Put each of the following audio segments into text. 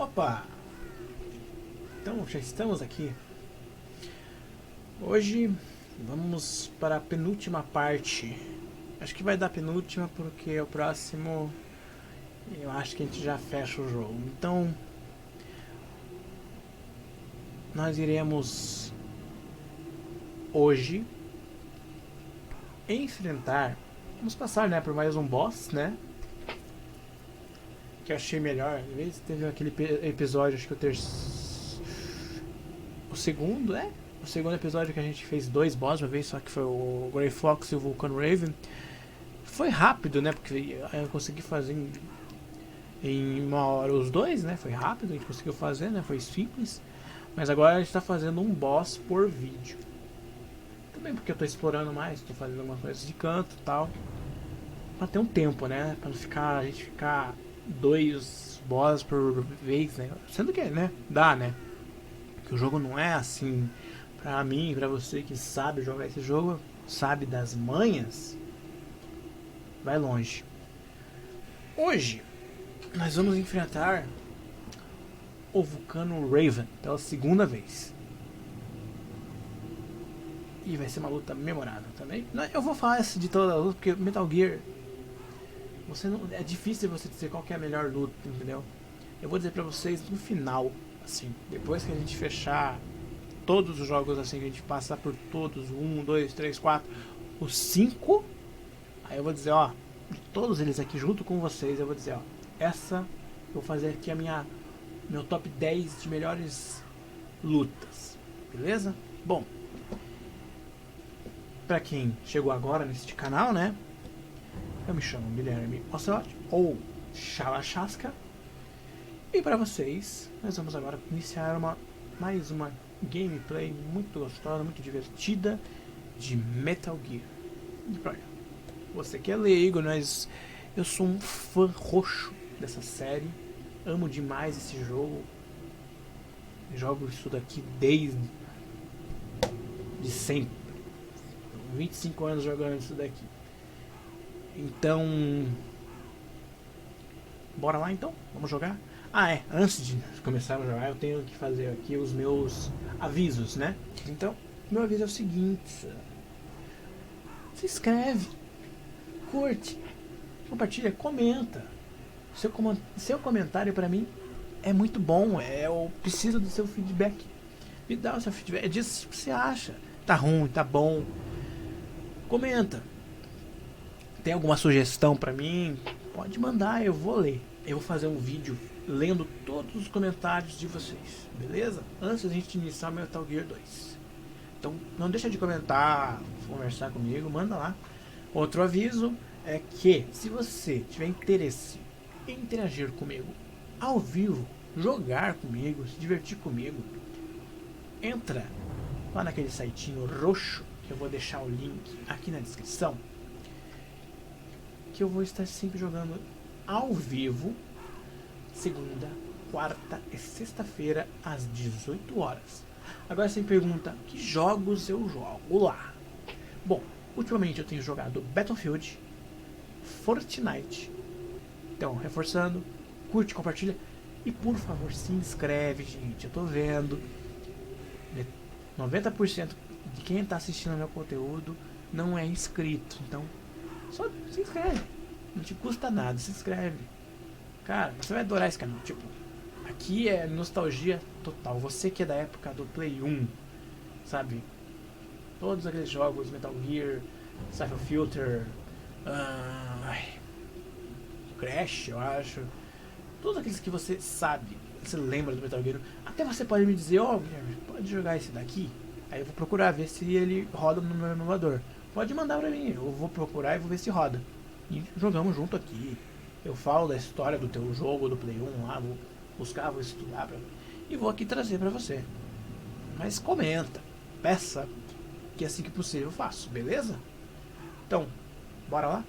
Opa! Então já estamos aqui. Hoje vamos para a penúltima parte. Acho que vai dar penúltima porque o próximo eu acho que a gente já fecha o jogo. Então nós iremos hoje enfrentar. Vamos passar, né, por mais um boss, né? Que eu achei melhor. Às vezes teve aquele episódio, acho que o segundo, é? O segundo episódio que a gente fez dois boss uma vez, só que foi o Grey Fox e o Vulcan Raven. Foi rápido, né? Porque eu consegui fazer em uma hora os dois, né? Foi rápido, a gente conseguiu fazer, né? Foi simples. Mas agora a gente tá fazendo um boss por vídeo. Também porque eu tô explorando mais, tô fazendo algumas coisas de canto e tal. Pra ter um tempo, né? Pra não ficar, a gente ficar dois boss por vez, né? Sendo que, né? Dá, né? Que o jogo não é assim. Pra mim, pra você que sabe jogar esse jogo, sabe das manhas, vai longe. Hoje, nós vamos enfrentar o Vulcan Raven pela segunda vez. E vai ser uma luta memorável também. Eu vou falar de toda a luta, porque Metal Gear, você não, é difícil você dizer qual que é a melhor luta, entendeu? Eu vou dizer pra vocês no final, assim, depois que a gente fechar todos os jogos, assim, que a gente passar por todos, 1, 2, 3, 4, os 5, aí eu vou dizer, ó, de todos eles aqui junto com vocês, eu vou dizer, ó, essa, eu vou fazer aqui meu top 10 de melhores lutas, beleza? Bom, pra quem chegou agora neste canal, né, eu me chamo Guilherme OCELOT, ou Chalachasca, e pra vocês, nós vamos agora iniciar mais uma gameplay muito gostosa, muito divertida de Metal Gear. E pra você que é leigo, eu sou um fã roxo dessa série, amo demais esse jogo, jogo isso daqui desde sempre, 25 anos jogando isso daqui. Então, bora lá então, vamos jogar? Ah, antes de começar a jogar eu tenho que fazer aqui os meus avisos, né? Então, meu aviso é o seguinte: se inscreve, curte, compartilha, comenta. Seu comentário pra mim é muito bom, eu preciso do seu feedback. Me dá o seu feedback, diz o que você acha. Tá ruim, tá bom. Comenta. Tem alguma sugestão pra mim? Pode mandar, eu vou ler. Eu vou fazer um vídeo lendo todos os comentários de vocês, beleza? Antes da gente iniciar Metal Gear 2. Então não deixa de comentar, conversar comigo, manda lá. Outro aviso é que se você tiver interesse em interagir comigo ao vivo, jogar comigo, se divertir comigo, entra lá naquele sitinho roxo, que eu vou deixar o link aqui na descrição, que eu vou estar sempre jogando ao vivo, segunda, quarta e sexta-feira às 18 horas. Agora você me pergunta, que jogos eu jogo lá? Bom, ultimamente eu tenho jogado Battlefield, Fortnite. Então, reforçando, curte, compartilha e por favor se inscreve, gente. Eu tô vendo 90% de quem tá assistindo ao meu conteúdo não é inscrito. Então, só se inscreve. Não te custa nada, se inscreve. Cara, você vai adorar esse canal. Tipo, aqui é nostalgia total. Você que é da época do Play 1, sabe? Todos aqueles jogos, Metal Gear, Cypher Filter, Crash, eu acho. Todos aqueles que você sabe, você lembra do Metal Gear. Até você pode me dizer, ó, Guilherme, pode jogar esse daqui? Aí eu vou procurar ver se ele roda no meu emulador. Pode mandar pra mim, eu vou procurar e vou ver se roda. E jogamos junto aqui. Eu falo da história do teu jogo, do Play 1 lá, vou buscar, vou estudar e vou aqui trazer pra você. Mas comenta, peça, que assim que possível eu faço, beleza? Então, bora lá?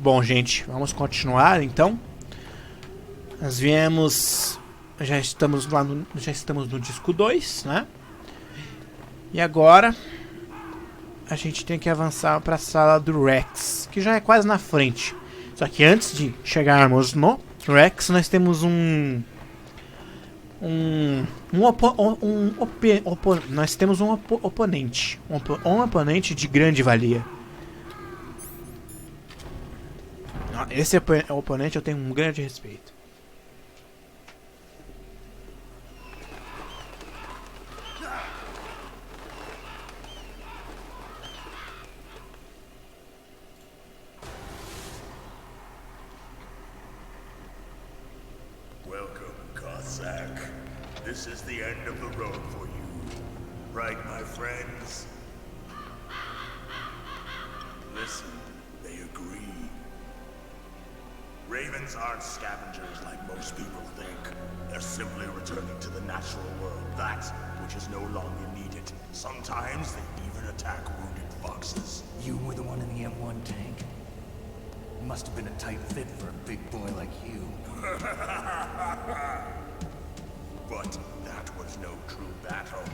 Bom, gente, vamos continuar então. Nós viemos... Já estamos no disco 2, né? E agora a gente tem que avançar para a sala do Rex, que já é quase na frente. Só que antes de chegarmos no Rex, nós temos nós temos um oponente. Um oponente de grande valia. Esse oponente eu tenho um grande respeito. This is the end of the road for you, right, my friends? Listen, they agree. Ravens aren't scavengers like most people think. They're simply returning to the natural world, that which is no longer needed. Sometimes they even attack wounded foxes. You were the one in the M1 tank? Must have been a tight fit for a big boy like you. But that was no true battle.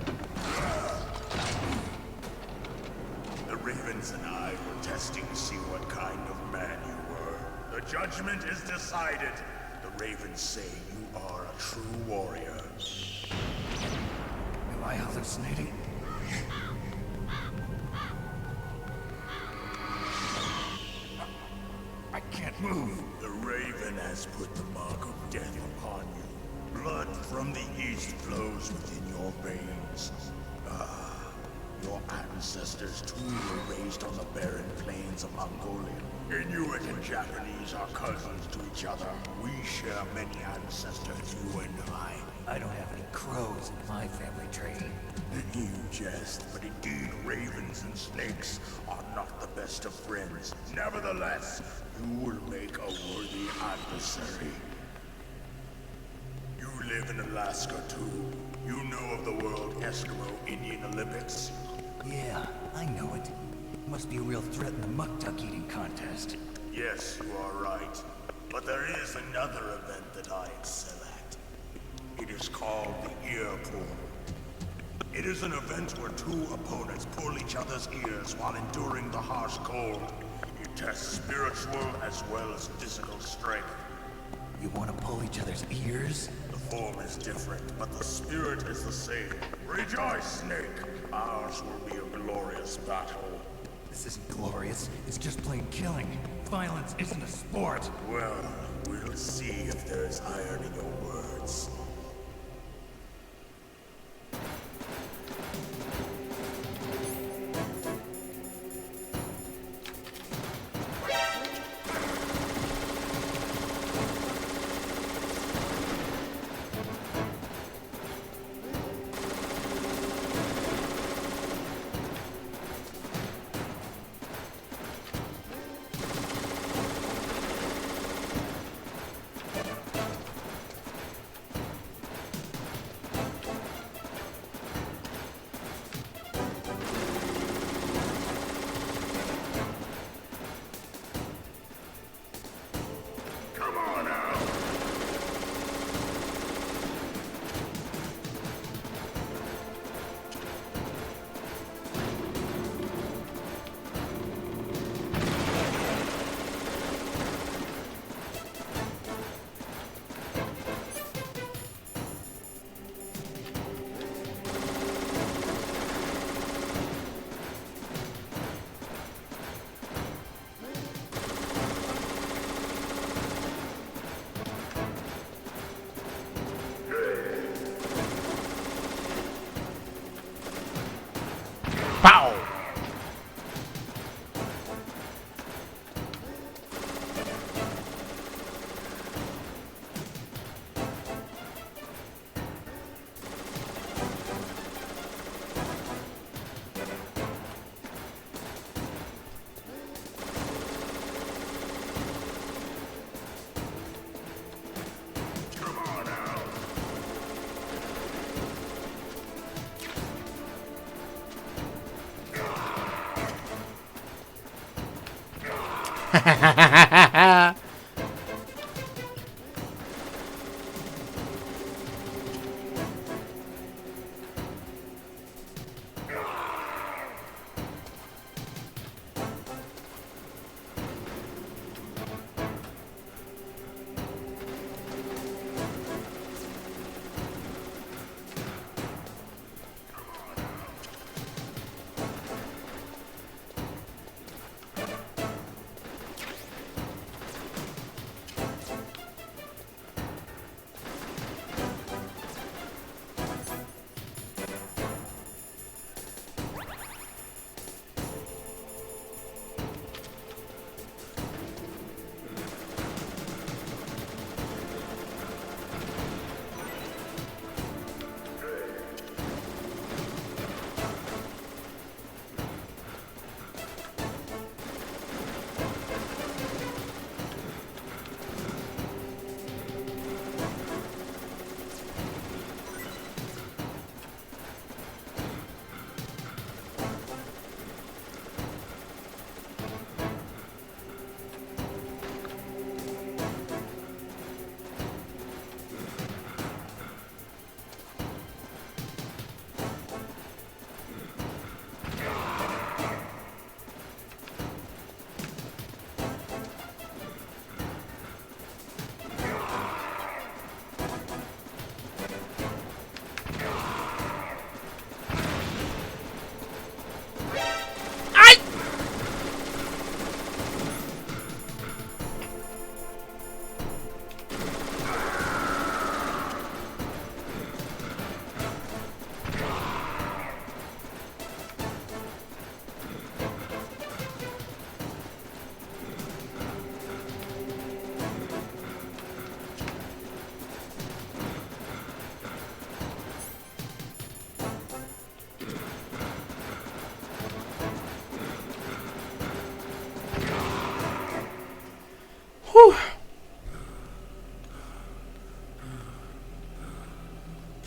The Ravens and I were testing to see what kind of man you were. The judgment is decided. The Ravens say you are a true warrior. Am I hallucinating? I can't move. The Raven has put the mark of death upon you. Blood from the east flows within your veins. Your ancestors too were raised on the barren plains of Mongolia. Inuit and Japanese are cousins to each other. We share many ancestors, you and I. I don't have any crows in my family tree. You jest, but indeed ravens and snakes are not the best of friends. Nevertheless, you will make a worthy adversary. You live in Alaska, too. You know of the World Eskimo Indian Olympics? Yeah, I know it. Must be a real threat in the muck-duck eating contest. Yes, you are right. But there is another event that I excel at. It is called the ear pull. It is an event where two opponents pull each other's ears while enduring the harsh cold. It tests spiritual as well as physical strength. You want to pull each other's ears? The form is different, but the spirit is the same. Rejoice, Snake! Ours will be a glorious battle. This isn't glorious. It's just plain killing. Violence isn't a sport. Well, we'll see if there's iron in your words.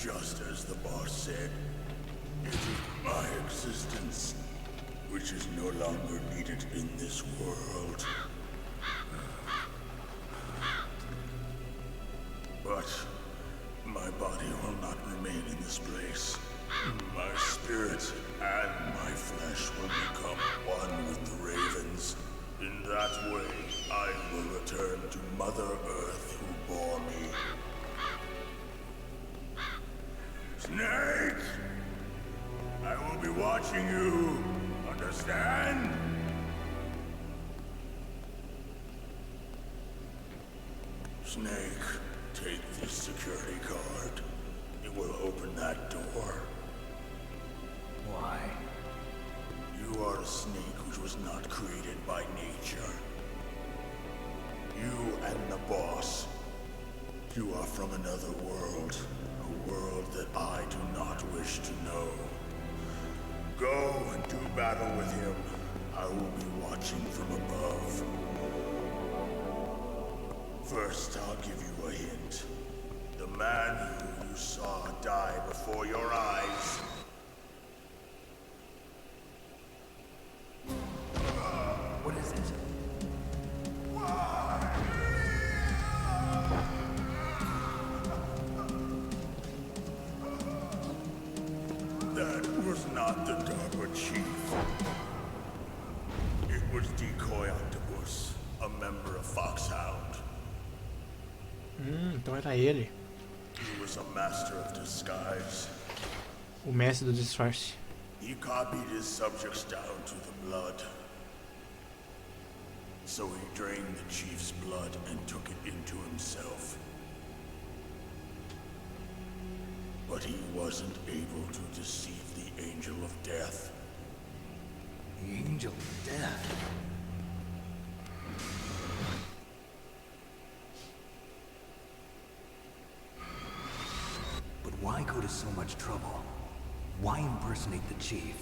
Just as the boss said, it is my existence which is no longer needed in this world. But my body will not remain in this place. My spirit and my flesh will become one with the ravens. In that way, I will return to Mother Earth who bore me. Snake! I will be watching you. Understand? Snake, take this security card. It will open that door. Why? You are a snake which was not created by nature. You and the boss. You are from another world. A world that I do not wish to know. Go and do battle with him. I will be watching from above. First, I'll give you a hint. The man who you saw die before your eyes. What is it? That was not the Darker Chief. It was Decoy Octopus, a member of Foxhound. Então era ele. He was a master of disguise. O mestre do disfarce. He copied his subjects down to the blood. So he drained the chief's blood and took it into himself. But he wasn't able to deceive the Angel of Death. The Angel of Death? But why go to so much trouble? Why impersonate the chief?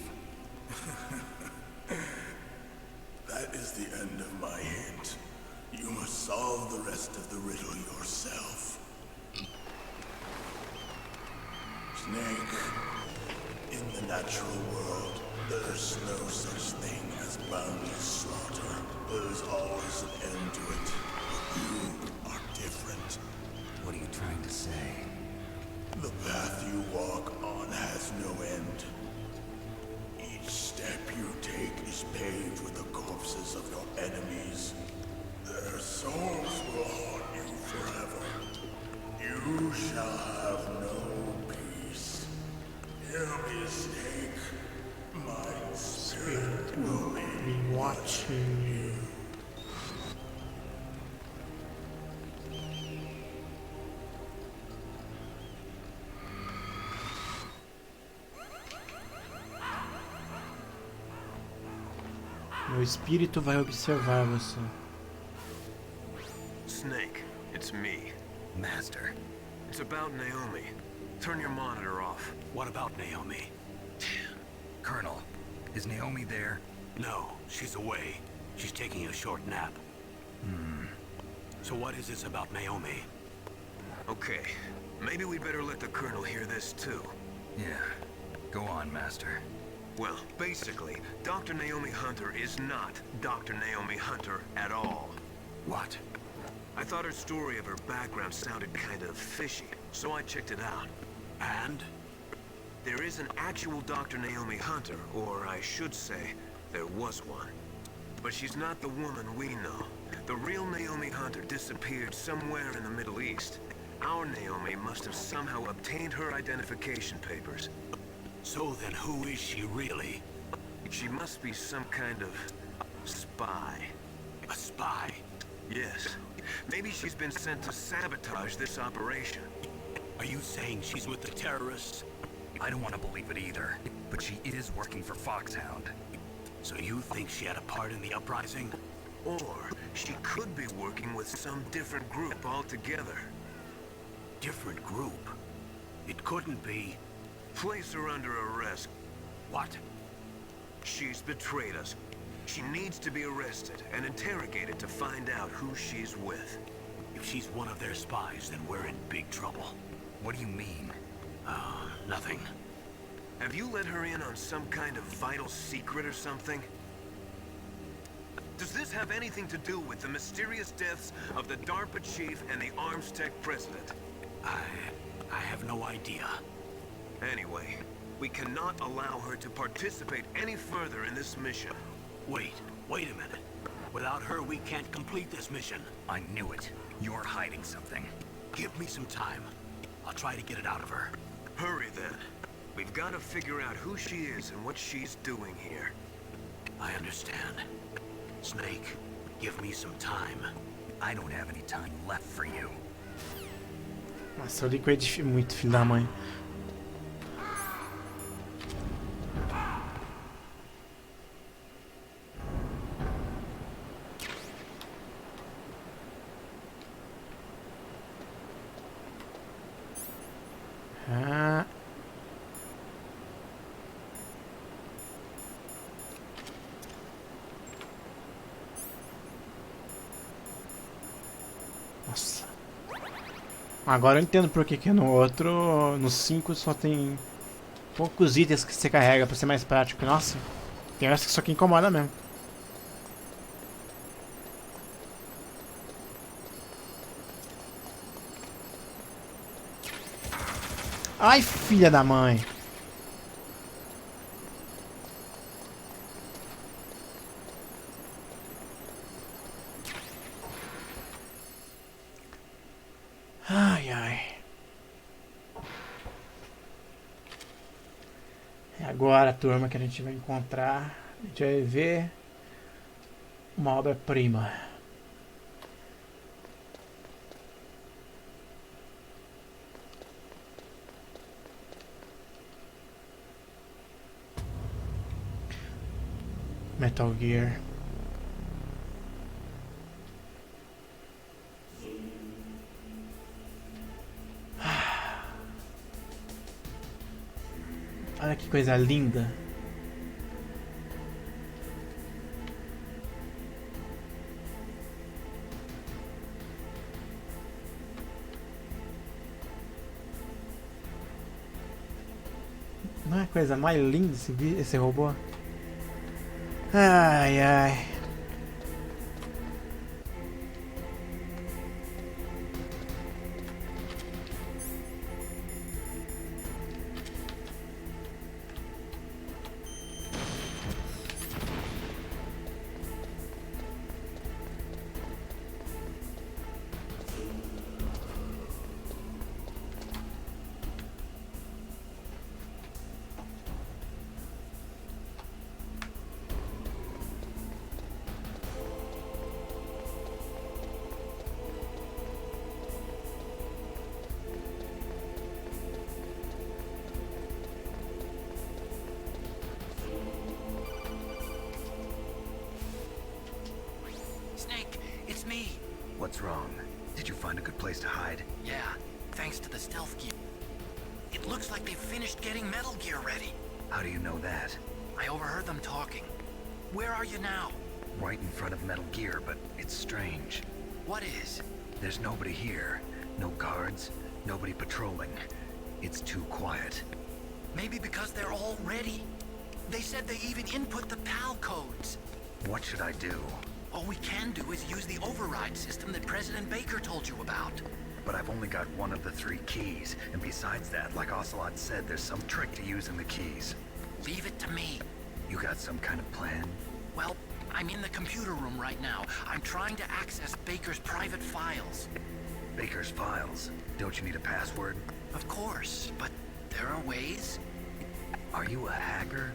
That is the end of my hint. You must solve the rest of the riddle yourself. Snake, in the natural world, there's no such thing as boundless slaughter. There's always an end to it. But you are different. What are you trying to say? The path you walk on has no end. Each step you take is paved with the corpses of your enemies. Their souls will haunt you forever. You shall have no peace. Hear me, Snake. My spirit will Be watching you. Meu espírito vai observar você. Snake, it's me. Master. It's about Naomi. Turn your monitor off. What about Naomi? Colonel, is Naomi there? No, she's away. She's taking a short nap. So what is this about Naomi? Okay, maybe we better let the Colonel hear this too. Yeah. Go on, Master. Well, basically, Dr. Naomi Hunter is not Dr. Naomi Hunter at all. What? I thought her story of her background sounded kind of fishy, so I checked it out. And? There is an actual Dr. Naomi Hunter, or I should say, there was one. But she's not the woman we know. The real Naomi Hunter disappeared somewhere in the Middle East. Our Naomi must have somehow obtained her identification papers. So then who is she really? She must be some kind of spy. A spy? Yes. Maybe she's been sent to sabotage this operation. Are you saying she's with the terrorists? I don't want to believe it either, but she is working for Foxhound. So you think she had a part in the uprising? Or she could be working with some different group altogether. Different group? It couldn't be... Place her under arrest. What? She's betrayed us. She needs to be arrested and interrogated to find out who she's with. If she's one of their spies, then we're in big trouble. What do you mean? Nothing. Have you let her in on some kind of vital secret or something? Does this have anything to do with the mysterious deaths of the DARPA chief and the Arms Tech president? I have no idea. Anyway, we cannot allow her to participate any further in this mission. Wait a minute. Without her, we can't complete this mission. I knew it. You're hiding something. Give me some time. I'll try to get it out of her. Hurry then. We've got to figure out who she is and what she's doing here. I understand. Snake, give me some time. I don't have any time left for you. Nossa, o Liquid é muito filho da mãe. Ah. Nossa. Agora eu entendo por que no outro, no 5 só tem poucos itens que você carrega pra ser mais prático. Nossa, tem essa que só que incomoda mesmo. Ai, filha da mãe. Ai, ai. É agora, turma, que a gente vai encontrar. A gente vai ver uma obra-prima. Metal Gear. Olha que coisa linda. Não é a coisa mais linda esse robô? Ai, ai. What's wrong? Did you find a good place to hide? Yeah, thanks to the stealth gear. It looks like they've finished getting Metal Gear ready. How do you know that? I overheard them talking. Where are you now? Right in front of Metal Gear, but it's strange. What is? There's nobody here. No guards, nobody patrolling. It's too quiet. Maybe because they're all ready. They said they even input the PAL codes. What should I do? All we can do is use the override system that President Baker told you about. But I've only got one of the 3 keys, and besides that, like OCELOT said, there's some trick to using the keys. Leave it to me. You got some kind of plan? Well, I'm in the computer room right now. I'm trying to access Baker's private files. Baker's files? Don't you need a password? Of course, but there are ways. Are you a hacker?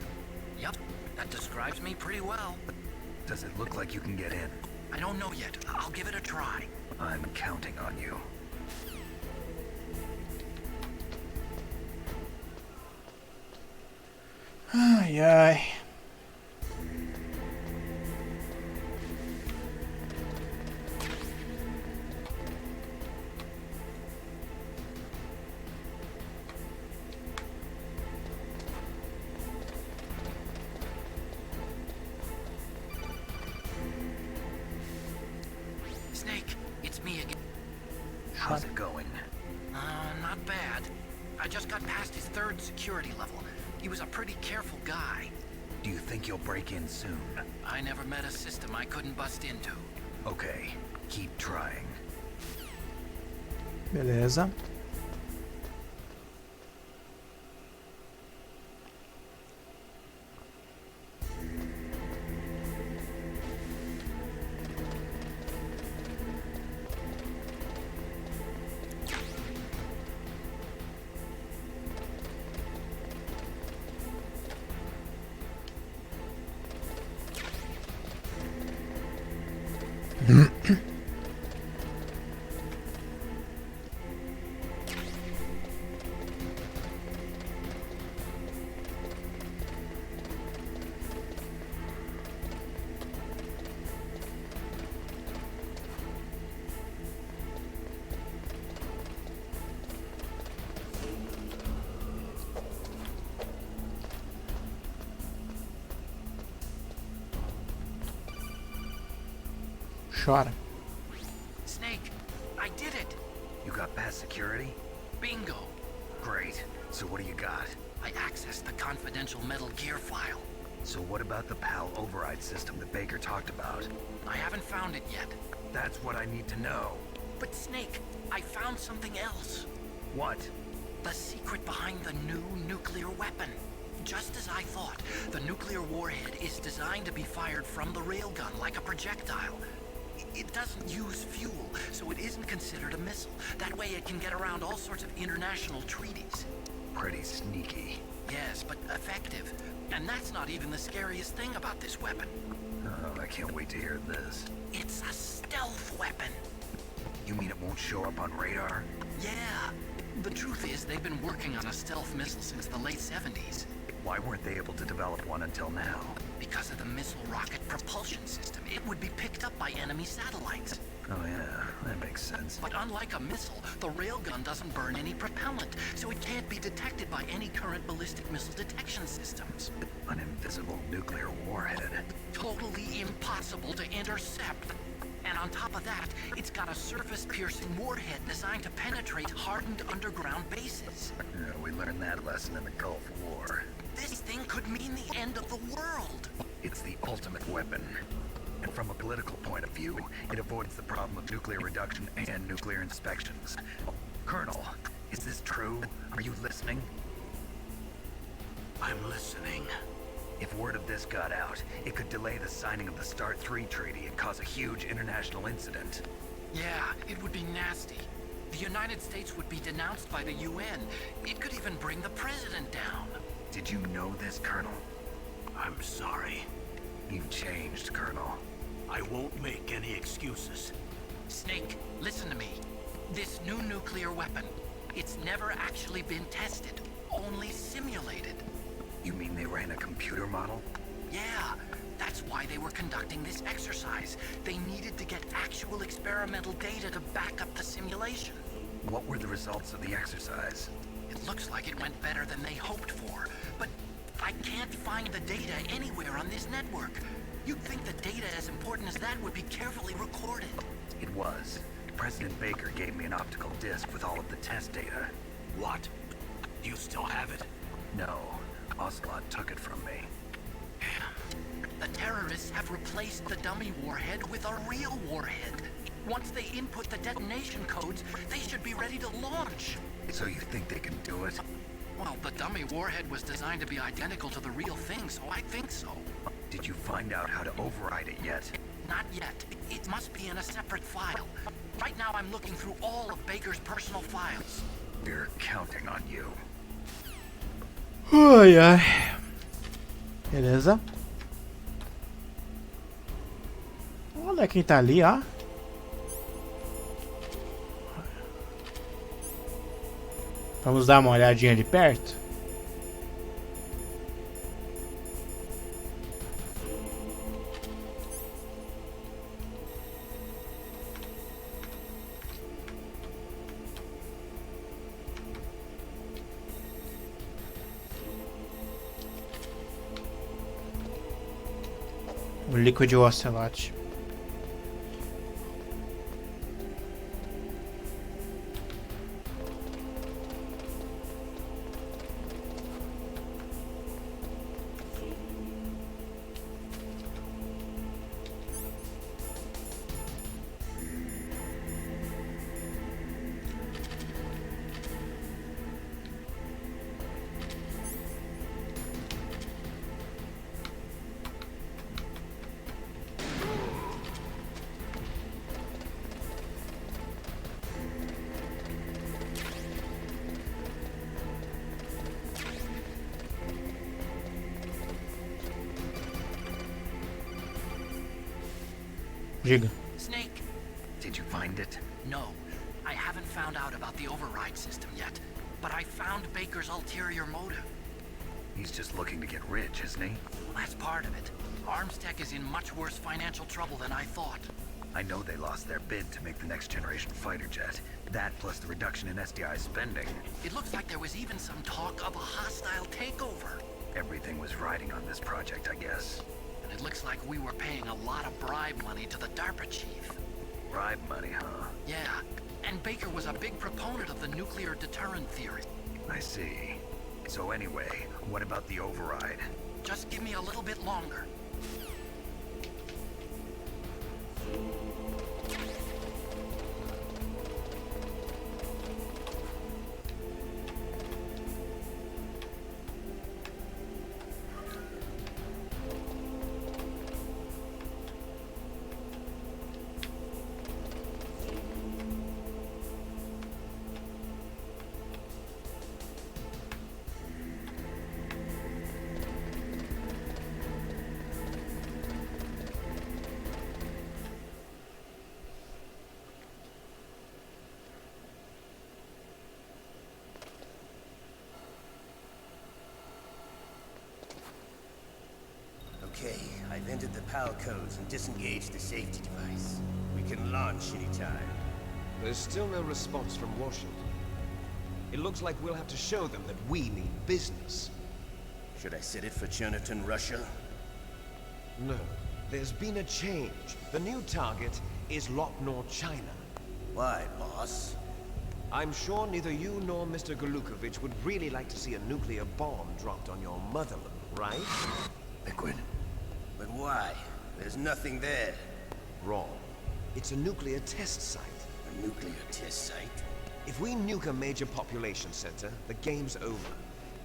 Yep, that describes me pretty well. Does it look like you can get in? I don't know yet. I'll give it a try. I'm counting on you. Ai, ai. Snake, it's me again. How's it going? Not bad. I just got past his 3rd security level. He was a pretty careful guy. Do you think you'll break in soon? I never met a system I couldn't bust into. Okay, keep trying. Beleza. Chora. Snake, I did it! You got past security? Bingo! Great. So what do you got? I accessed the confidential Metal Gear file. So what about the PAL override system that Baker talked about? I haven't found it yet. That's what I need to know. But Snake, I found something else. What? The secret behind the new nuclear weapon. Just as I thought, the nuclear warhead is designed to be fired from the railgun like a projectile. It doesn't use fuel, so it isn't considered a missile. That way it can get around all sorts of international treaties. Pretty sneaky. Yes, but effective. And that's not even the scariest thing about this weapon. Oh, I can't wait to hear this. It's a stealth weapon. You mean it won't show up on radar? Yeah. The truth is, they've been working on a stealth missile since the late 70s. Why weren't they able to develop one until now? Because of the missile rocket propulsion system, it would be picked up by enemy satellites. Oh yeah, that makes sense. But unlike a missile, the railgun doesn't burn any propellant, so it can't be detected by any current ballistic missile detection systems. An invisible nuclear warhead. Totally impossible to intercept. And on top of that, it's got a surface-piercing warhead designed to penetrate hardened underground bases. Yeah, we learned that lesson in the Gulf War. This thing could mean the end of the world. It's the ultimate weapon. And from a political point of view, it avoids the problem of nuclear reduction and nuclear inspections. Colonel, is this true? Are you listening? I'm listening. If word of this got out, it could delay the signing of the START 3 treaty and cause a huge international incident. Yeah, it would be nasty. The United States would be denounced by the UN. It could even bring the president down. Did you know this, Colonel? I'm sorry. You've changed, Colonel. I won't make any excuses. Snake, listen to me. This new nuclear weapon, it's never actually been tested, only simulated. You mean they ran a computer model? Yeah, That's why they were conducting this exercise. They needed to get actual experimental data to back up the simulation. What were the results of the exercise? It looks like it went better than they hoped for, but I can't find the data anywhere on this network. You'd think the data as important as that would be carefully recorded. It was. President Baker gave me an optical disc with all of the test data. What? You still have it? No, OCELOT took it from me. The terrorists have replaced the dummy warhead with a real warhead. Once they input the detonation codes, they should be ready to launch. So you think they can do it? Well, the dummy warhead was designed to be identical to the real thing, so I think so. Did you find out how to override it yet? Not yet. It must be in a separate file. Right now I'm looking through all of Baker's personal files. We're counting on you. Ai, ai. Beleza. Olha quem tá ali, ó. Vamos dar uma olhadinha de perto. O líquido OCELOT. Diga. Snake. Did you find it? No, I haven't found out about the override system yet, but I found Baker's ulterior motive. He's just looking to get rich, isn't he? Well, that's part of it. Armstech is in much worse financial trouble than I thought. I know they lost their bid to make the next generation fighter jet. That plus the reduction in SDI spending. It looks like there was even some talk of a hostile takeover. Everything was riding on this project, I guess. And it looks like we were paying a lot of bribe money to the DARPA chief. Bribe money, huh? Yeah, and Baker was a big proponent of the nuclear deterrent theory. I see. So anyway, what about the override? Just give me a little bit longer. Okay, I've entered the PAL codes and disengaged the safety device. We can launch anytime. There's still no response from Washington. It looks like we'll have to show them that we mean business. Should I set it for Cherniton, Russia? No. There's been a change. The new target is Lopnor, China. Why, boss? I'm sure neither you nor Mr. Golukovich would really like to see a nuclear bomb dropped on your motherland, right? Liquid. But why? There's nothing there. Wrong. It's a nuclear test site. A nuclear test site? If we nuke a major population center, the game's over.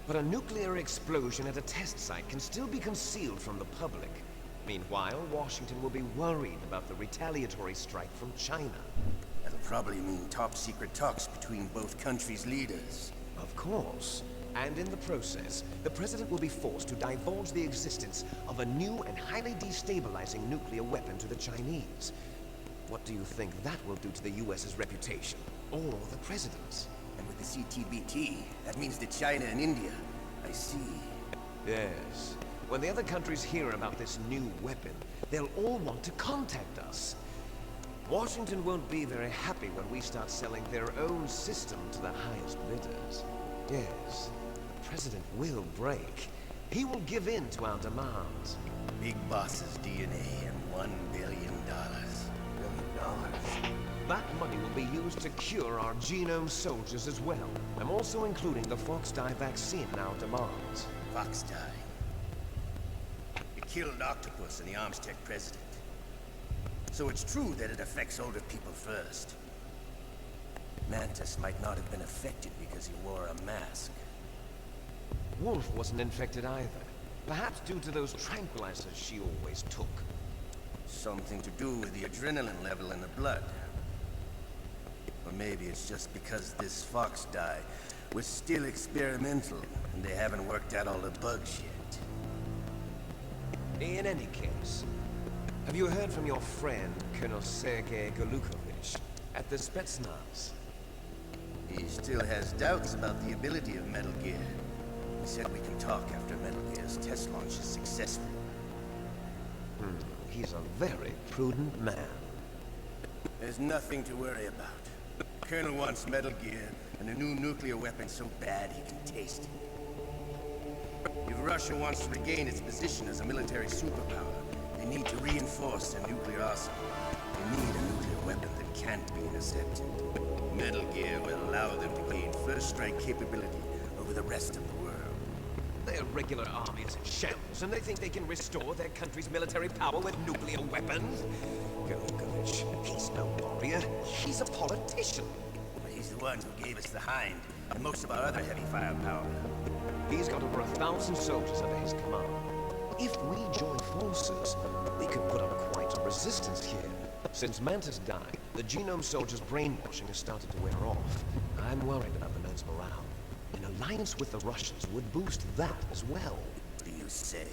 But a nuclear explosion at a test site can still be concealed from the public. Meanwhile, Washington will be worried about the retaliatory strike from China. That'll probably mean top-secret talks between both countries' leaders. Of course. And in the process, the President will be forced to divulge the existence of a new and highly destabilizing nuclear weapon to the Chinese. What do you think that will do to the US's reputation? Or the President's? And with the CTBT, that means that China and India. I see. Yes. When the other countries hear about this new weapon, they'll all want to contact us. Washington won't be very happy when we start selling their own system to the highest bidders. Yes, the president will break. He will give in to our demands. Big Boss's DNA and $1 billion. That money will be used to cure our genome soldiers as well. I'm also including the Fox dye vaccine in our demands. Fox dye. It killed Octopus and the Armstech president. So it's true that it affects older people first. Mantis might not have been affected because he wore a mask. Wolf wasn't infected either. Perhaps due to those tranquilizers she always took. Something to do with the adrenaline level in the blood. Or maybe it's just because this Fox dye was still experimental and they haven't worked out all the bugs yet. In any case, have you heard from your friend, Colonel Sergei Golukovich, at the Spetsnaz? He still has doubts about the ability of Metal Gear. He said we can talk after Metal Gear's test launch is successful. He's a very prudent man. There's nothing to worry about. Colonel wants Metal Gear and a new nuclear weapon so bad he can taste it. If Russia wants to regain its position as a military superpower, they need to reinforce their nuclear arsenal. They need a nuclear weapon that can't be intercepted. Metal Gear will allow them to gain first strike capability over the rest of the world. Their regular army is in shambles, and they think they can restore their country's military power with nuclear weapons? Golukovich, he's no warrior. He's a politician. But he's the one who gave us the Hind and most of our other heavy firepower. He's got over 1,000 soldiers under his command. If we join forces, we could put up quite a resistance here. Since Mantis died, the genome soldiers' brainwashing has started to wear off. I'm worried about the men's morale. An alliance with the Russians would boost that as well. What do you say?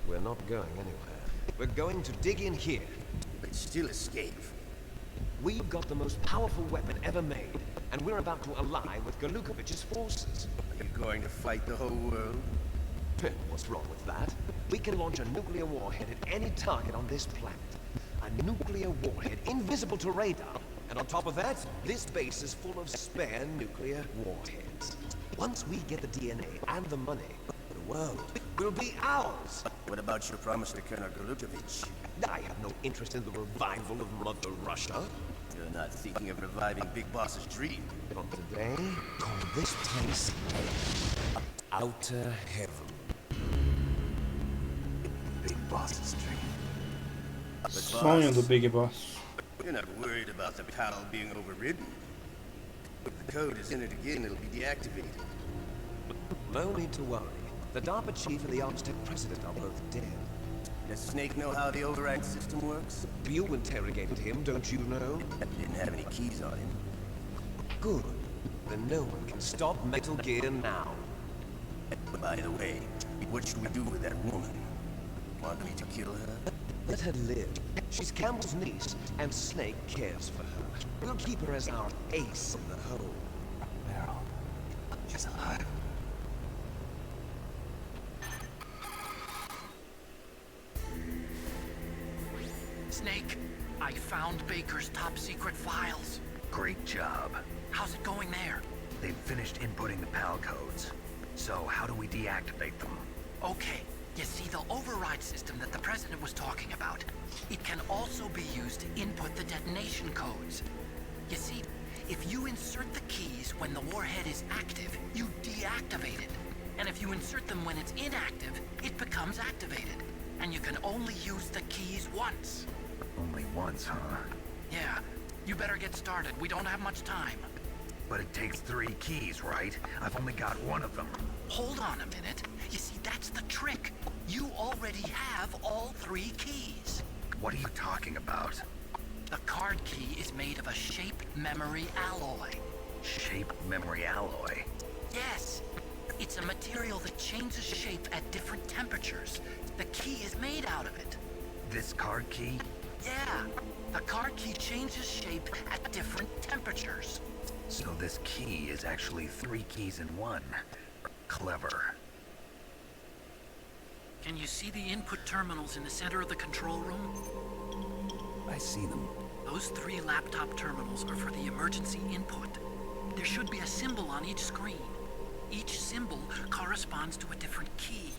We're not going anywhere. We're going to dig in here. But still escape. We've got the most powerful weapon ever made, and we're about to ally with Golukovich's forces. Are you going to fight the whole world? What's wrong with that? We can launch a nuclear warhead at any target on this planet. A nuclear warhead invisible to radar. And on top of that, this base is full of spare nuclear warheads. Once we get the DNA and the money, the world will be ours. What about your promise to Colonel Golukovich? I have no interest in the revival of Mother Russia. You're not thinking of reviving Big Boss's dream. From today, call this place Outer Heaven. Big Boss's dream. But Sonho do Big Boss. You're not worried about the PAL being overridden. If the code is entered again, it'll be deactivated. No need to worry. The DARPA chief and the Armstech president are both dead. Does Snake know how the override system works? You interrogated him, don't you know? He didn't have any keys on him. Good. Then no one can stop Metal Gear now. By the way, what should we do with that woman? Want me to kill her? Let her live. She's Campbell's niece, and Snake cares for her. We'll keep her as our ace in the hole. Meryl, she's alive. Snake, I found Baker's top secret files. Great job. How's it going there? They've finished inputting the PAL codes. So how do we deactivate them? Okay, you see the override system that the president was talking about. It can also be used to input the detonation codes. You see, if you insert the keys when the warhead is active, you deactivate it. And if you insert them when it's inactive, it becomes activated. And you can only use the keys once. Only once, huh? Yeah, you better get started. We don't have much time. But it takes 3 keys, right? I've only got 1 of them. Hold on a minute. You see, that's the trick. You already have all 3 keys. What are you talking about? The card key is made of a shape memory alloy. Shape memory alloy? Yes. It's a material that changes shape at different temperatures. The key is made out of it. This card key? Yeah. The card key changes shape at different temperatures. So this key is actually 3 keys in 1. Clever. Can you see the input terminals in the center of the control room? I see them. Those 3 laptop terminals are for the emergency input. There should be a symbol on each screen. Each symbol corresponds to a different key.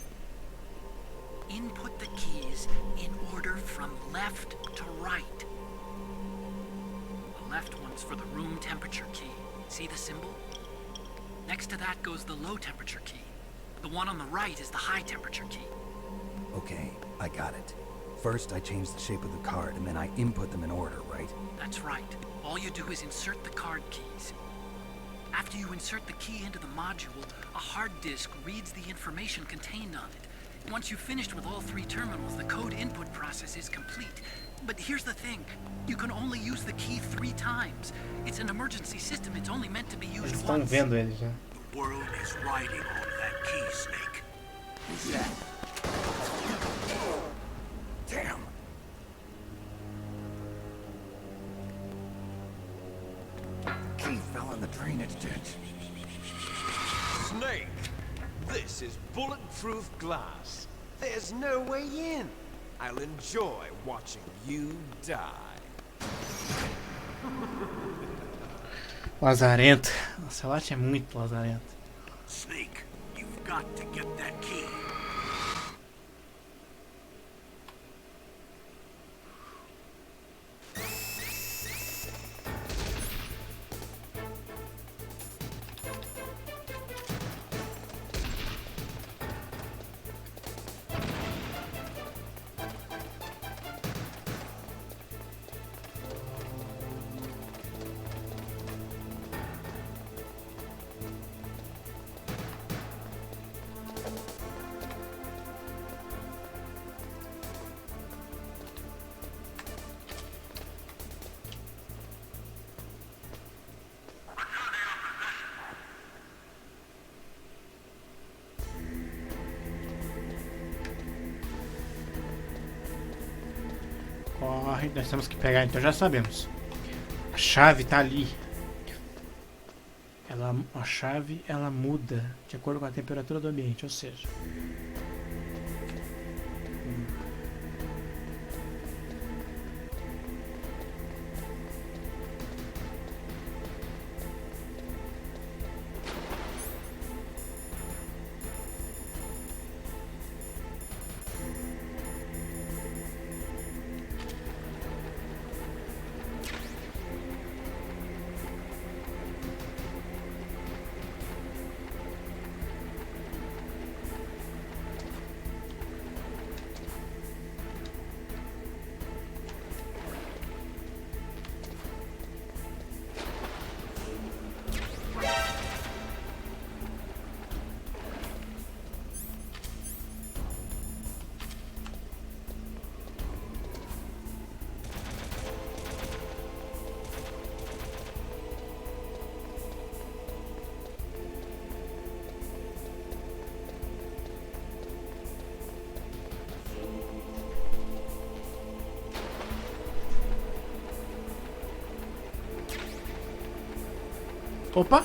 Input the keys in order from left to right. The left one's for the room temperature key. See the symbol? Next to that goes the low temperature key. The one on the right is the high temperature key. Okay, I got it. First, I change the shape of the card, and then I input them in order, right? That's right. All you do is insert the card keys. After you insert the key into the module, a hard disk reads the information contained on it. Once you've finished with all 3 terminals, the code input process is complete. But here's the thing. You can only use the key 3 times. It's an emergency system. It's only meant to be used Eles estão once. vendo ele já. The world is riding on that key, Snake. Who's that? Damn! Key fell in the drainage ditch. Snake, this is bulletproof glass. There's no way in. I'll enjoy watching you die. Lazarento. O OCELOT é muito lazarento. Snake, you've got to get that key. Corre, nós temos que pegar, então já sabemos. A chave tá ali. A chave ela muda de acordo com a temperatura do ambiente, ou seja, opa!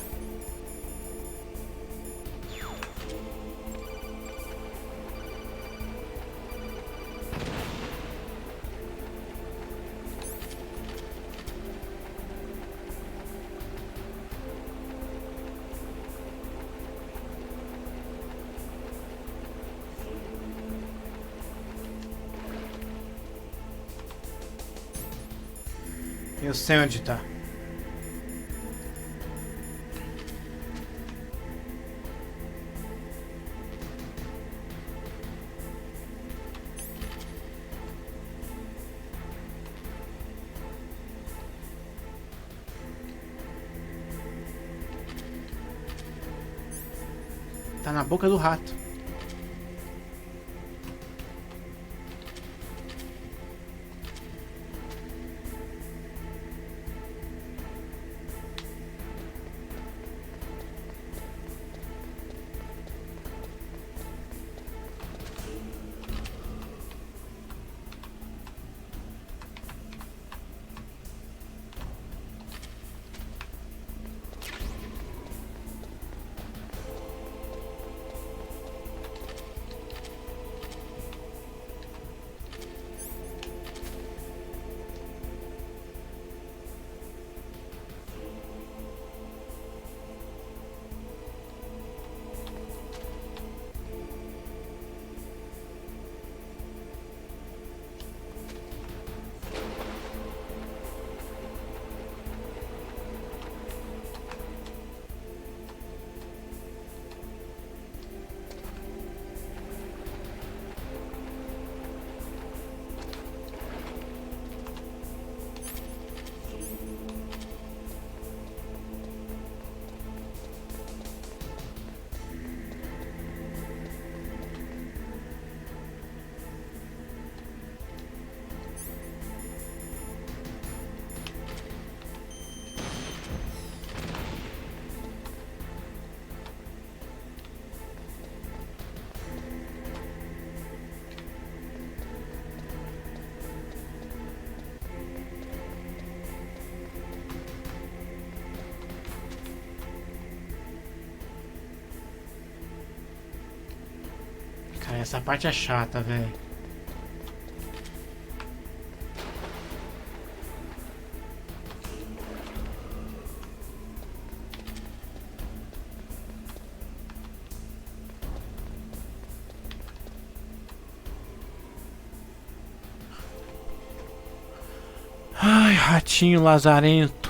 Eu sei onde tá. Tá na boca do rato. essa parte é chata, velho. Ai, ratinho lazarento.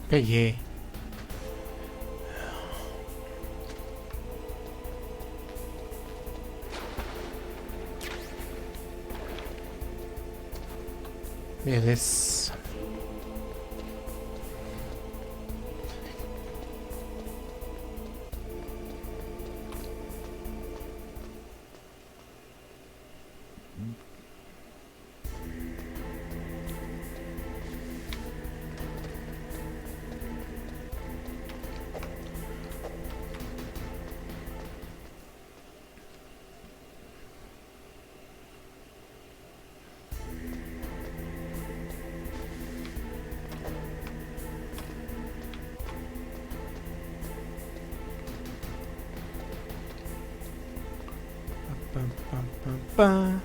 Peguei. Beleza. Pam, pam, pam, pam.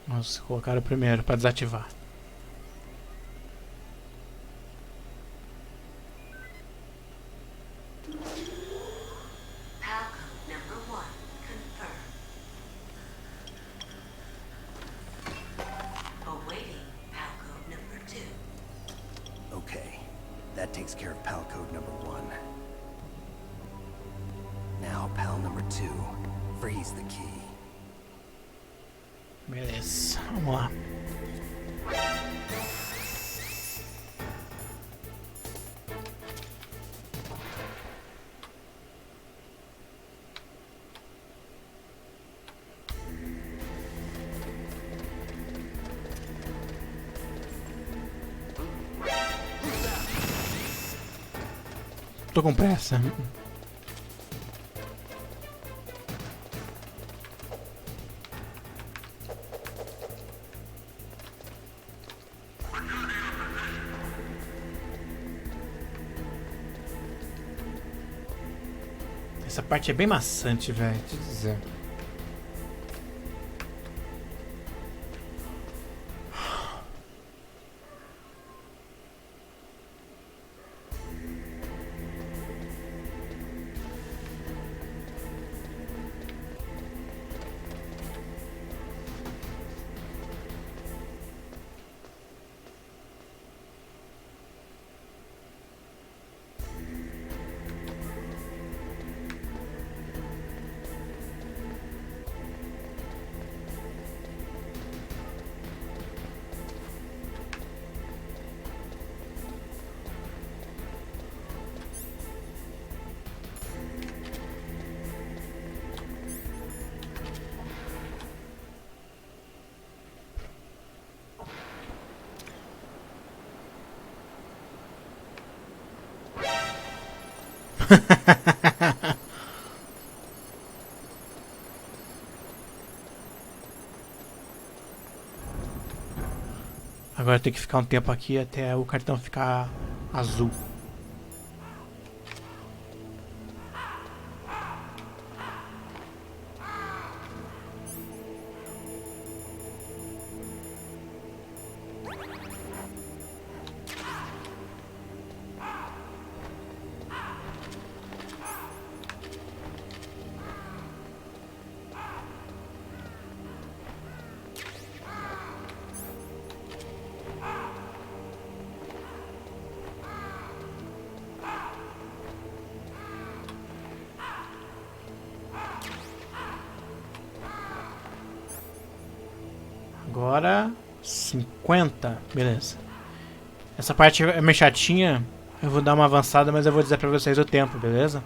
Vamos colocar o primeiro para desativar. Okay, that takes care of PAL code number 1. Now PAL number 2. Freeze the key. Beleza, vamos lá. Tô com pressa. Essa parte é bem maçante, velho, te dizer. Agora tem que ficar um tempo aqui até o cartão ficar azul. Agora 50, beleza. Essa parte é meio chatinha. Eu vou dar uma avançada, mas eu vou dizer pra vocês o tempo, beleza?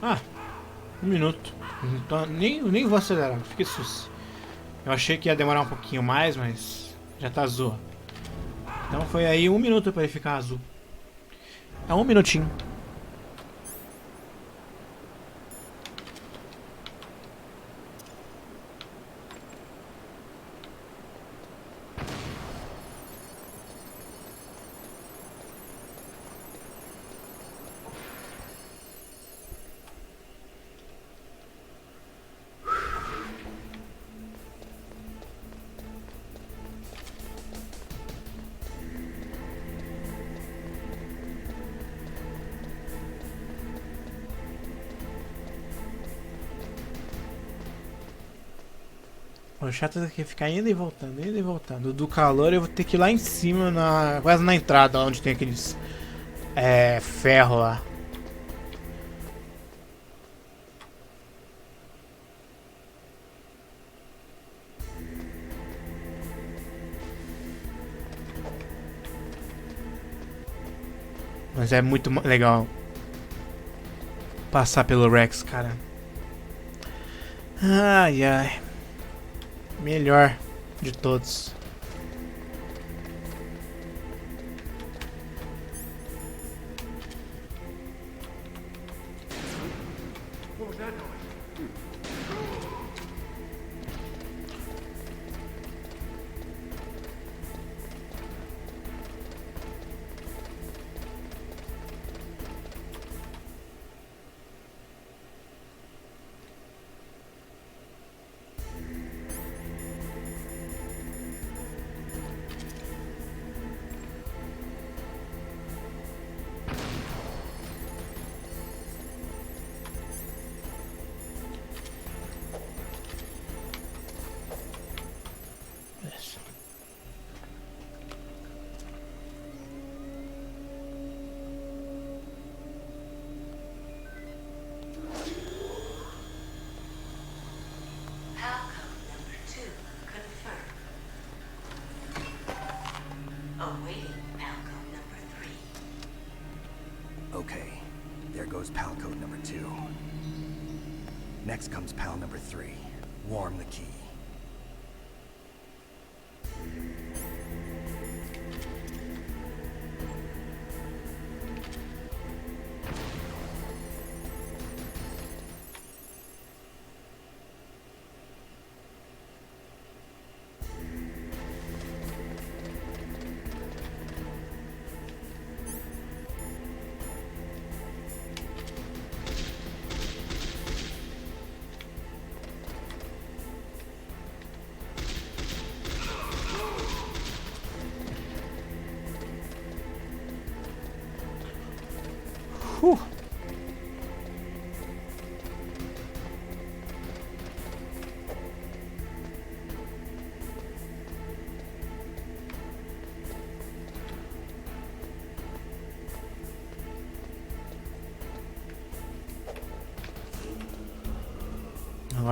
Ah, 1 minuto. Então, nem vou acelerar, fique sus. Eu achei que ia demorar um pouquinho mais, mas já tá azul. Então foi aí 1 minuto pra ele ficar azul. É 1 minutinho. O chato é que ficar indo e voltando, indo e voltando. Do calor eu vou ter que ir lá em cima, quase na entrada, onde tem aqueles ferro lá. Mas é muito legal passar pelo Rex, cara. Ai, ai. Melhor de todos. Okay, there goes pal code number 2. Next comes pal number 3. Warm the key.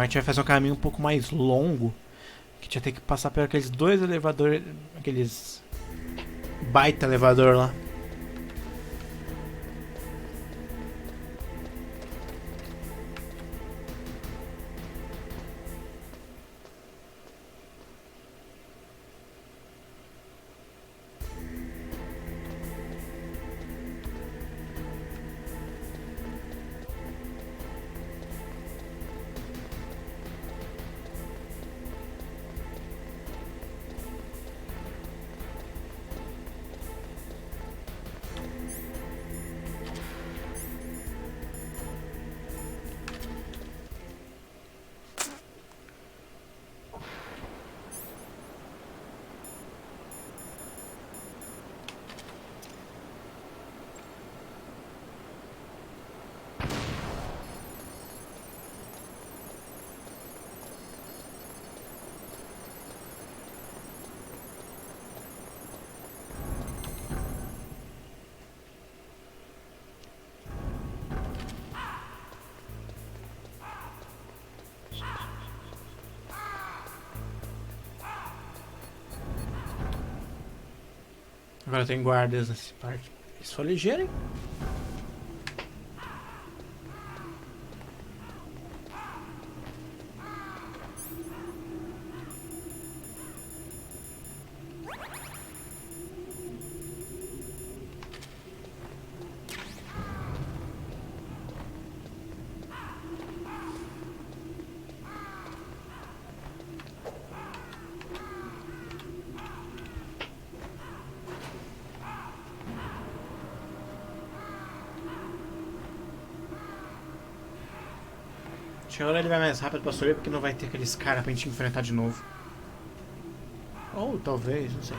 Agora a gente vai fazer um caminho um pouco mais longo. Que a gente vai ter que passar por aqueles 2 elevadores. Aqueles baita elevador lá. Agora tem guardas nessa parte. Eles foram ligeiros, hein? Agora ele vai mais rápido pra subir porque não vai ter aqueles caras pra gente enfrentar de novo. Ou talvez, não sei.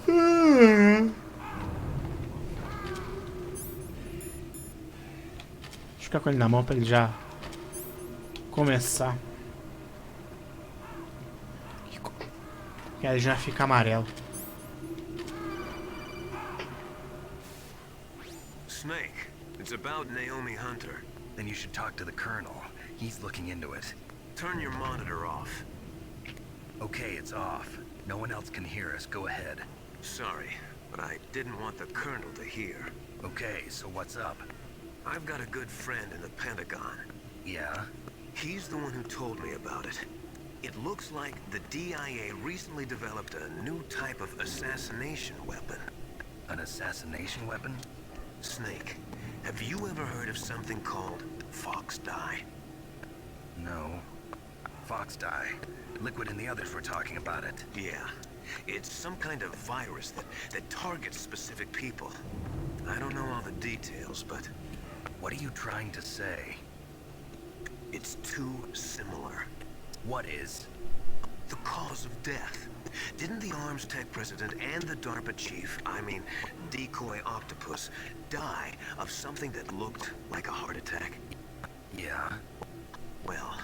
Deixa eu ficar com ele na mão pra ele já começar. Que aí já fica amarelo. Snake, it's about Naomi Hunter. Then you should talk to the Colonel. He's looking into it. Turn your monitor off. Okay, it's off. No one else can hear us. Go ahead. Sorry, but I didn't want the Colonel to hear. Okay, so what's up? I've got a good friend in the Pentagon. Yeah? He's the one who told me about it. It looks like the DIA recently developed a new type of assassination weapon. An assassination weapon? Snake, have you ever heard of something called Fox Dye? No. Fox dye. Liquid and the others were talking about it. Yeah. It's some kind of virus that targets specific people. I don't know all the details, but... What are you trying to say? It's too similar. What is? The cause of death. Didn't the Arms Tech president and the DARPA chief, I mean, Decoy Octopus, die of something that looked like a heart attack? Yeah? Well,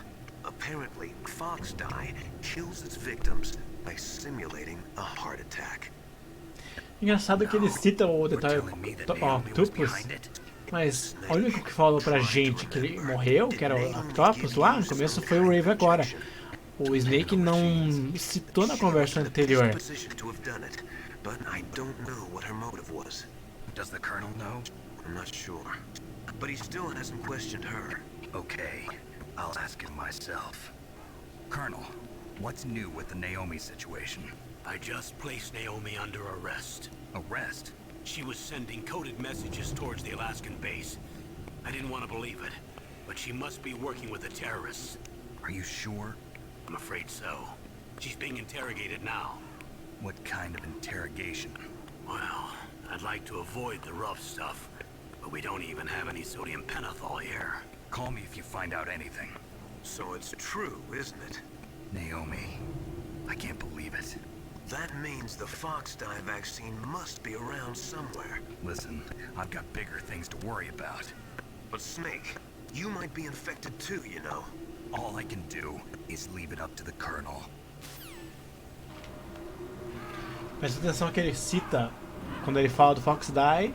apparently, Fox Dye kills its victims by simulating a heart attack. Engraçado que ele cita o detalhe Octopus, mas o único que falou pra gente que ele morreu, que era o Octopus lá no começo, foi o Raven agora. O Snake não citou na conversa anterior. But I don't know what her motive was. Does the Colonel know? I'm not sure. But he still hasn't questioned her. Okay, I'll ask him myself. Colonel, what's new with the Naomi situation? I just placed Naomi under arrest. Arrest? She was sending coded messages towards the Alaskan base. I didn't want to believe it, but she must be working with the terrorists. Are you sure? I'm afraid so. She's being interrogated now. What kind of interrogation? Well, I'd like to avoid the rough stuff, but we don't even have any sodium pentothal here. Call me if you find out anything. So it's true, isn't it? Naomi, I can't believe it. That means the Fox Dye vaccine must be around somewhere. Listen, I've got bigger things to worry about. But Snake, you might be infected too, you know. All I can do is leave it up to the Colonel. Presta atenção que ele cita, quando ele fala do Fox Die,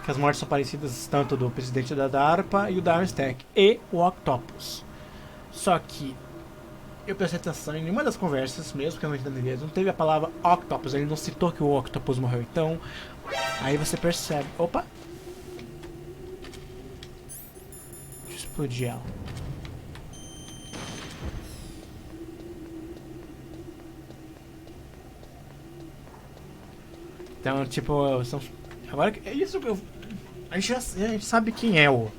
que as mortes são parecidas tanto do presidente da DARPA e o da Armstack e o Octopus. Só que eu prestei atenção em nenhuma das conversas, mesmo que eu não entenderia, não teve a palavra Octopus, ele não citou que o Octopus morreu. Então, aí você percebe. Opa! Deixa eu explodir ela. Então, tipo, são... agora é isso que a gente sabe quem é o...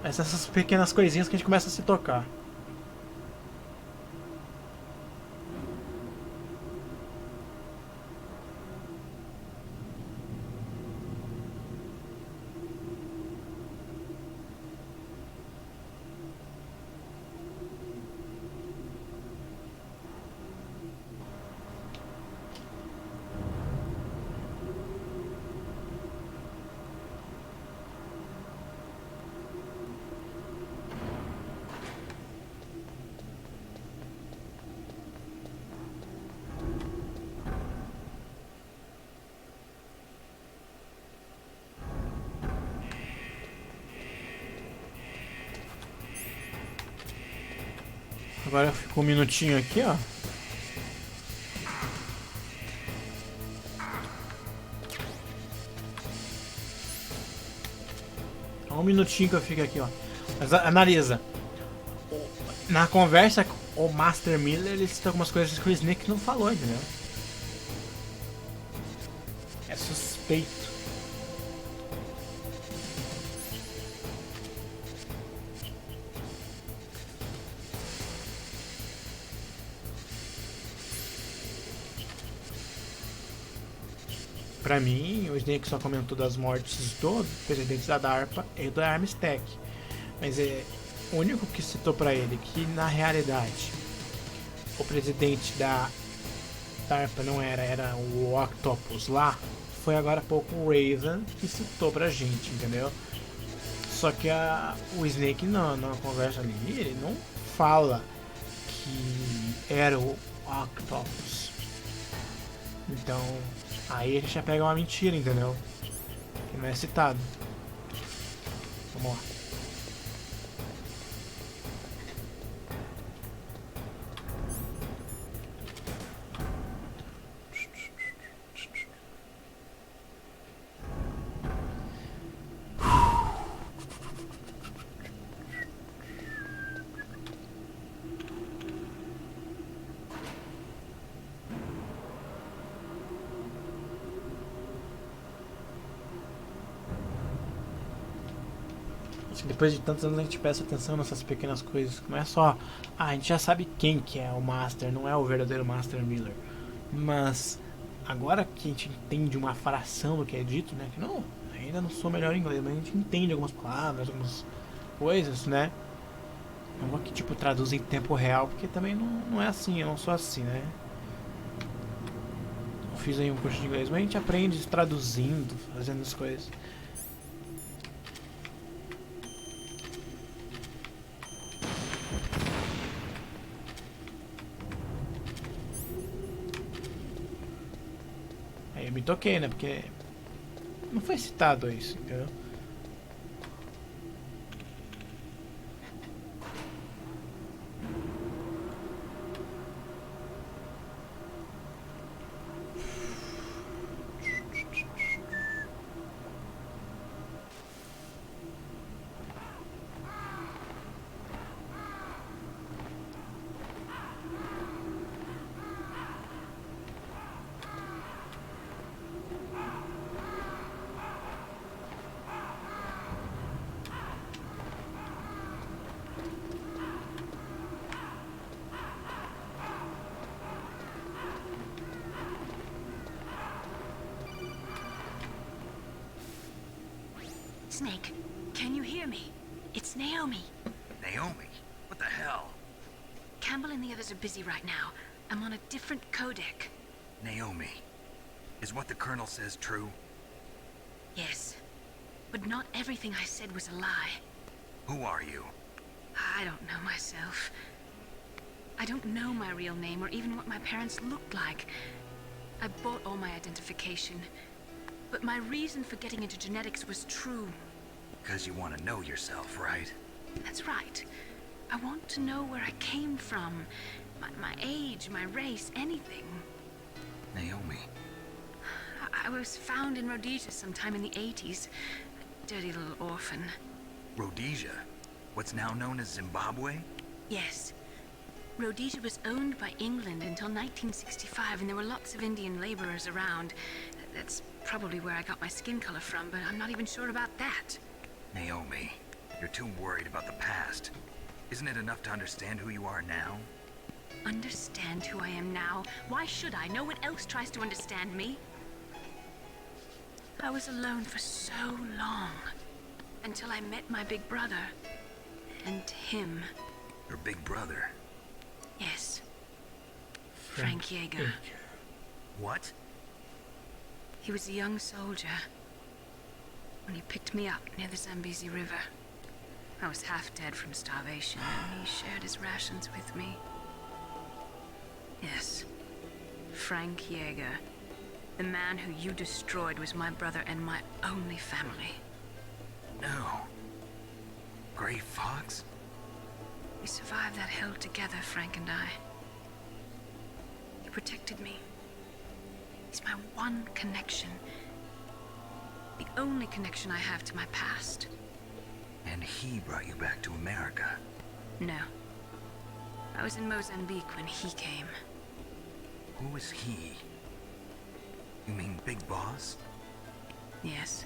Essas pequenas coisinhas que a gente começa a se tocar. Agora ficou um minutinho aqui, ó. Um minutinho que eu fico aqui, ó. Mas analisa. Na conversa com o Master Miller, ele cita algumas coisas que o Snake não falou, entendeu? É suspeito. Pra mim, o Snake só comentou das mortes do presidente da DARPA e do Armstack. Mas é o único que citou pra ele que, na realidade, o presidente da DARPA não era o Octopus lá. Foi agora há pouco o Raven que citou pra gente, entendeu? Só que o Snake, na conversa ali, ele não fala que era o Octopus. Então... aí a gente já pega uma mentira, entendeu? Que não é citado. Vamos lá. Depois de tantos anos a gente presta atenção nessas pequenas coisas. Não é só... a gente já sabe quem que é o Master, não é o verdadeiro Master Miller. Mas agora que a gente entende uma fração do que é dito, né? Que não, ainda não sou melhor em inglês, mas a gente entende algumas palavras, algumas coisas, né? Não vou que tipo traduz em tempo real, porque também não é assim, eu não sou assim, né? Eu fiz aí um curso de inglês, mas a gente aprende traduzindo, fazendo as coisas. Eu me toquei, né? Porque não foi citado isso, entendeu? Snake, can you hear me? It's Naomi. Naomi? What the hell? Campbell and the others are busy right now. I'm on a different codec. Naomi, is what the Colonel says true? Yes. But not everything I said was a lie. Who are you? I don't know myself. I don't know my real name or even what my parents looked like. I bought all my identification. But my reason for getting into genetics was true. Because you want to know yourself, right? That's right. I want to know where I came from. My age, my race, anything. Naomi. I was found in Rhodesia sometime in the 80s. A dirty little orphan. Rhodesia? What's now known as Zimbabwe? Yes. Rhodesia was owned by England until 1965, and there were lots of Indian laborers around. That's probably where I got my skin color from, but I'm not even sure about that. Naomi, you're too worried about the past. Isn't it enough to understand who you are now? Understand who I am now? Why should I? No one else tries to understand me. I was alone for so long, until I met my big brother, and him. Your big brother? Yes. Frank Yeager. What? He was a young soldier when he picked me up near the Zambezi River. I was half dead from starvation, and he shared his rations with me. Yes, Frank Yeager. The man who you destroyed was my brother and my only family. No. Gray Fox? We survived that hell together, Frank and I. He protected me. He's my one connection. The only connection I have to my past. And he brought you back to America? No. I was in Mozambique when he came. Who was he? You mean Big Boss? Yes.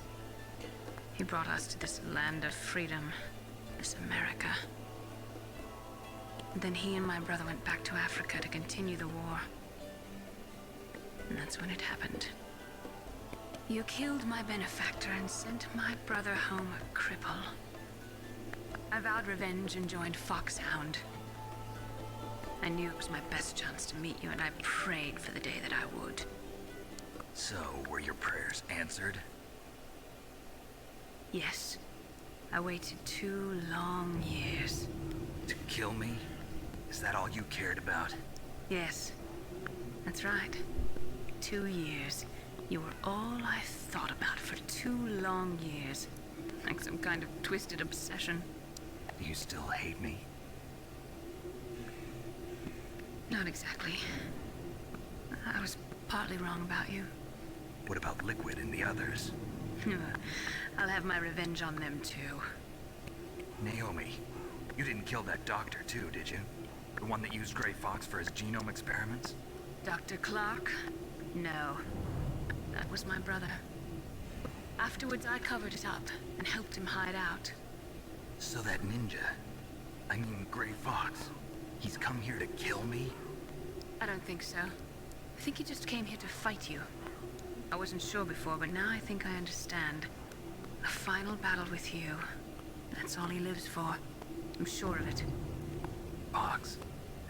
He brought us to this land of freedom, this America. And then he and my brother went back to Africa to continue the war. And that's when it happened. You killed my benefactor and sent my brother home a cripple. I vowed revenge and joined Foxhound. I knew it was my best chance to meet you, and I prayed for the day that I would. So, were your prayers answered? Yes. I waited 2 long years. To kill me? Is that all you cared about? Yes. That's right. 2 years. You were all I thought about for 2 long years. Like some kind of twisted obsession. Do you still hate me? Not exactly. I was partly wrong about you. What about Liquid and the others? I'll have my revenge on them too. Naomi, you didn't kill that doctor too, did you? The one that used Gray Fox for his genome experiments? Dr. Clark? No. That was my brother. Afterwards, I covered it up and helped him hide out. So that ninja, I mean Gray Fox, he's come here to kill me? I don't think so. I think he just came here to fight you. I wasn't sure before, but now I think I understand. A final battle with you. That's all he lives for. I'm sure of it. Fox,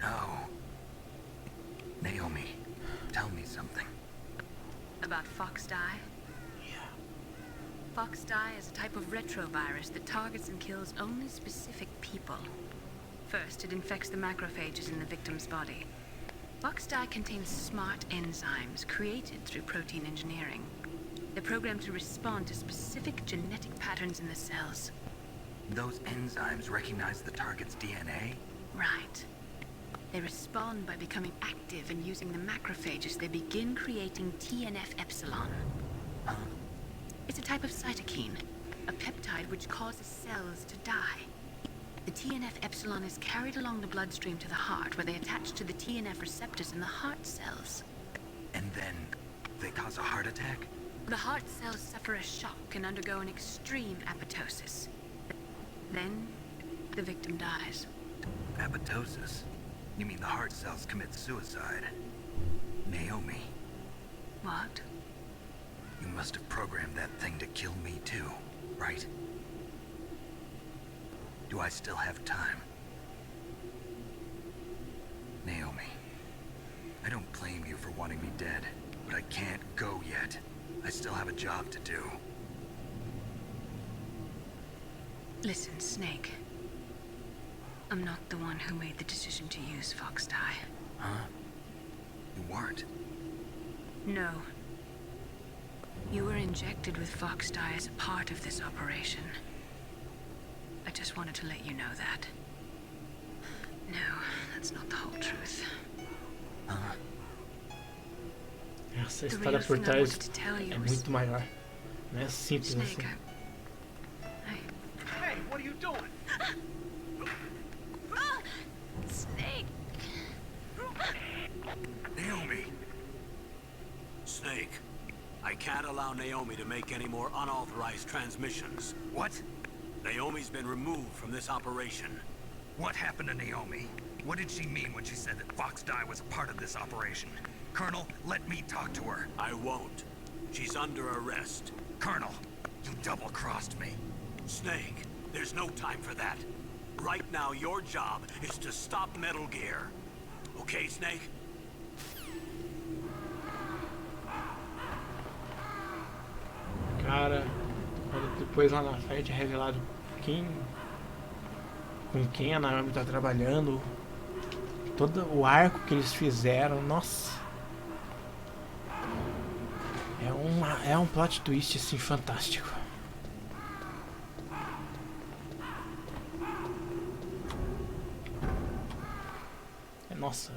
no. Naomi, tell me something. About Fox Die? Yeah. Fox Die is a type of retrovirus that targets and kills only specific people. First, it infects the macrophages in the victim's body. Fox Die contains smart enzymes created through protein engineering. They're programmed to respond to specific genetic patterns in the cells. Those enzymes recognize the target's DNA? Right. They respond by becoming active and using the macrophages. They begin creating TNF-epsilon. Huh? It's a type of cytokine, a peptide which causes cells to die. The TNF-epsilon is carried along the bloodstream to the heart, where they attach to the TNF receptors in the heart cells. And then they cause a heart attack? The heart cells suffer a shock and undergo an extreme apoptosis. Then, the victim dies. Apoptosis? You mean the heart cells commit suicide? Naomi. What? You must have programmed that thing to kill me too, right? Do I still have time? Naomi, I don't blame you for wanting me dead, but I can't go yet. I still have a job to do. Listen, Snake. I'm not the one who made the decision to use Fox Die. Huh? You weren't? No. You were injected with Fox dye as a part of this operation. I just wanted to let you know that. No, that's not the whole truth. Essa história por trás é muito maior. Não é simples assim. Hey, what are you doing? Snake! Naomi! Snake, I can't allow Naomi to make any more unauthorized transmissions. What? Naomi's been removed from this operation. What happened to Naomi? What did she mean when she said that Fox dye was a part of this operation? Colonel, let me talk to her. I won't. She's under arrest. Colonel, you double-crossed me. Snake, there's no time for that. Right now, your job is to stop Metal Gear. Okay, Snake? Cara, depois lá na frente é revelado com quem a Naomi tá trabalhando, todo o arco que eles fizeram, nossa, é um plot twist assim fantástico. Nossa.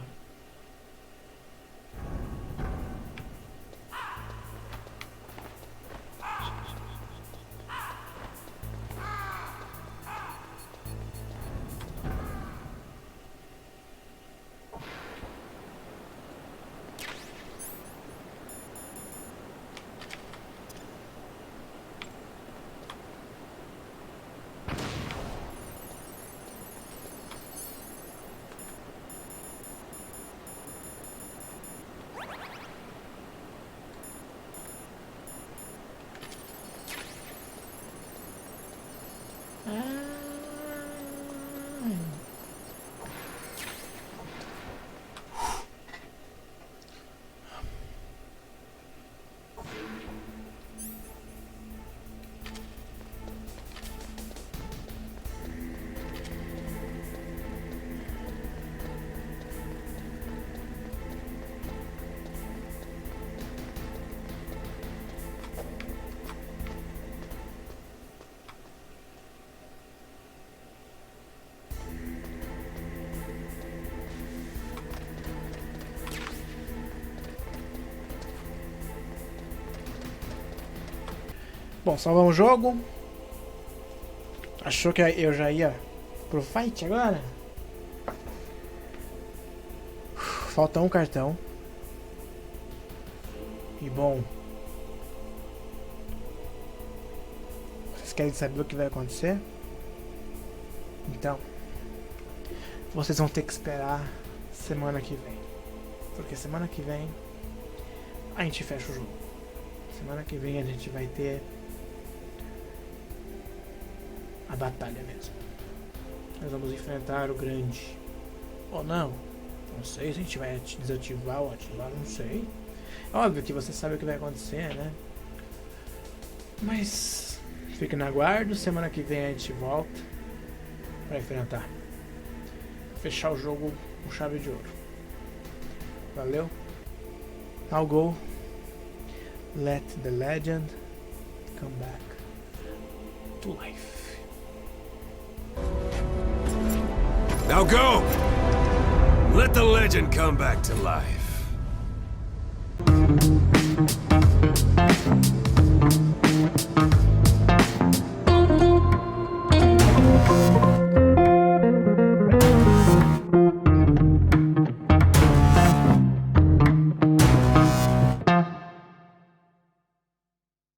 Bom, salvamos o jogo. Achou que eu já ia pro fight agora? Falta um cartão. E bom, vocês querem saber o que vai acontecer? Então, vocês vão ter que esperar semana que vem. Porque semana que vem a gente fecha o jogo. Semana que vem a gente vai ter a batalha mesmo. Nós vamos enfrentar o grande. Ou não. Não sei se a gente vai desativar ou ativar, não sei. Óbvio que você sabe o que vai acontecer, né? Mas fique na guarda. Semana que vem a gente volta para enfrentar. Fechar o jogo com chave de ouro. Valeu. I'll go. Let the legend come back to life. Now go! Let the legend come back to life.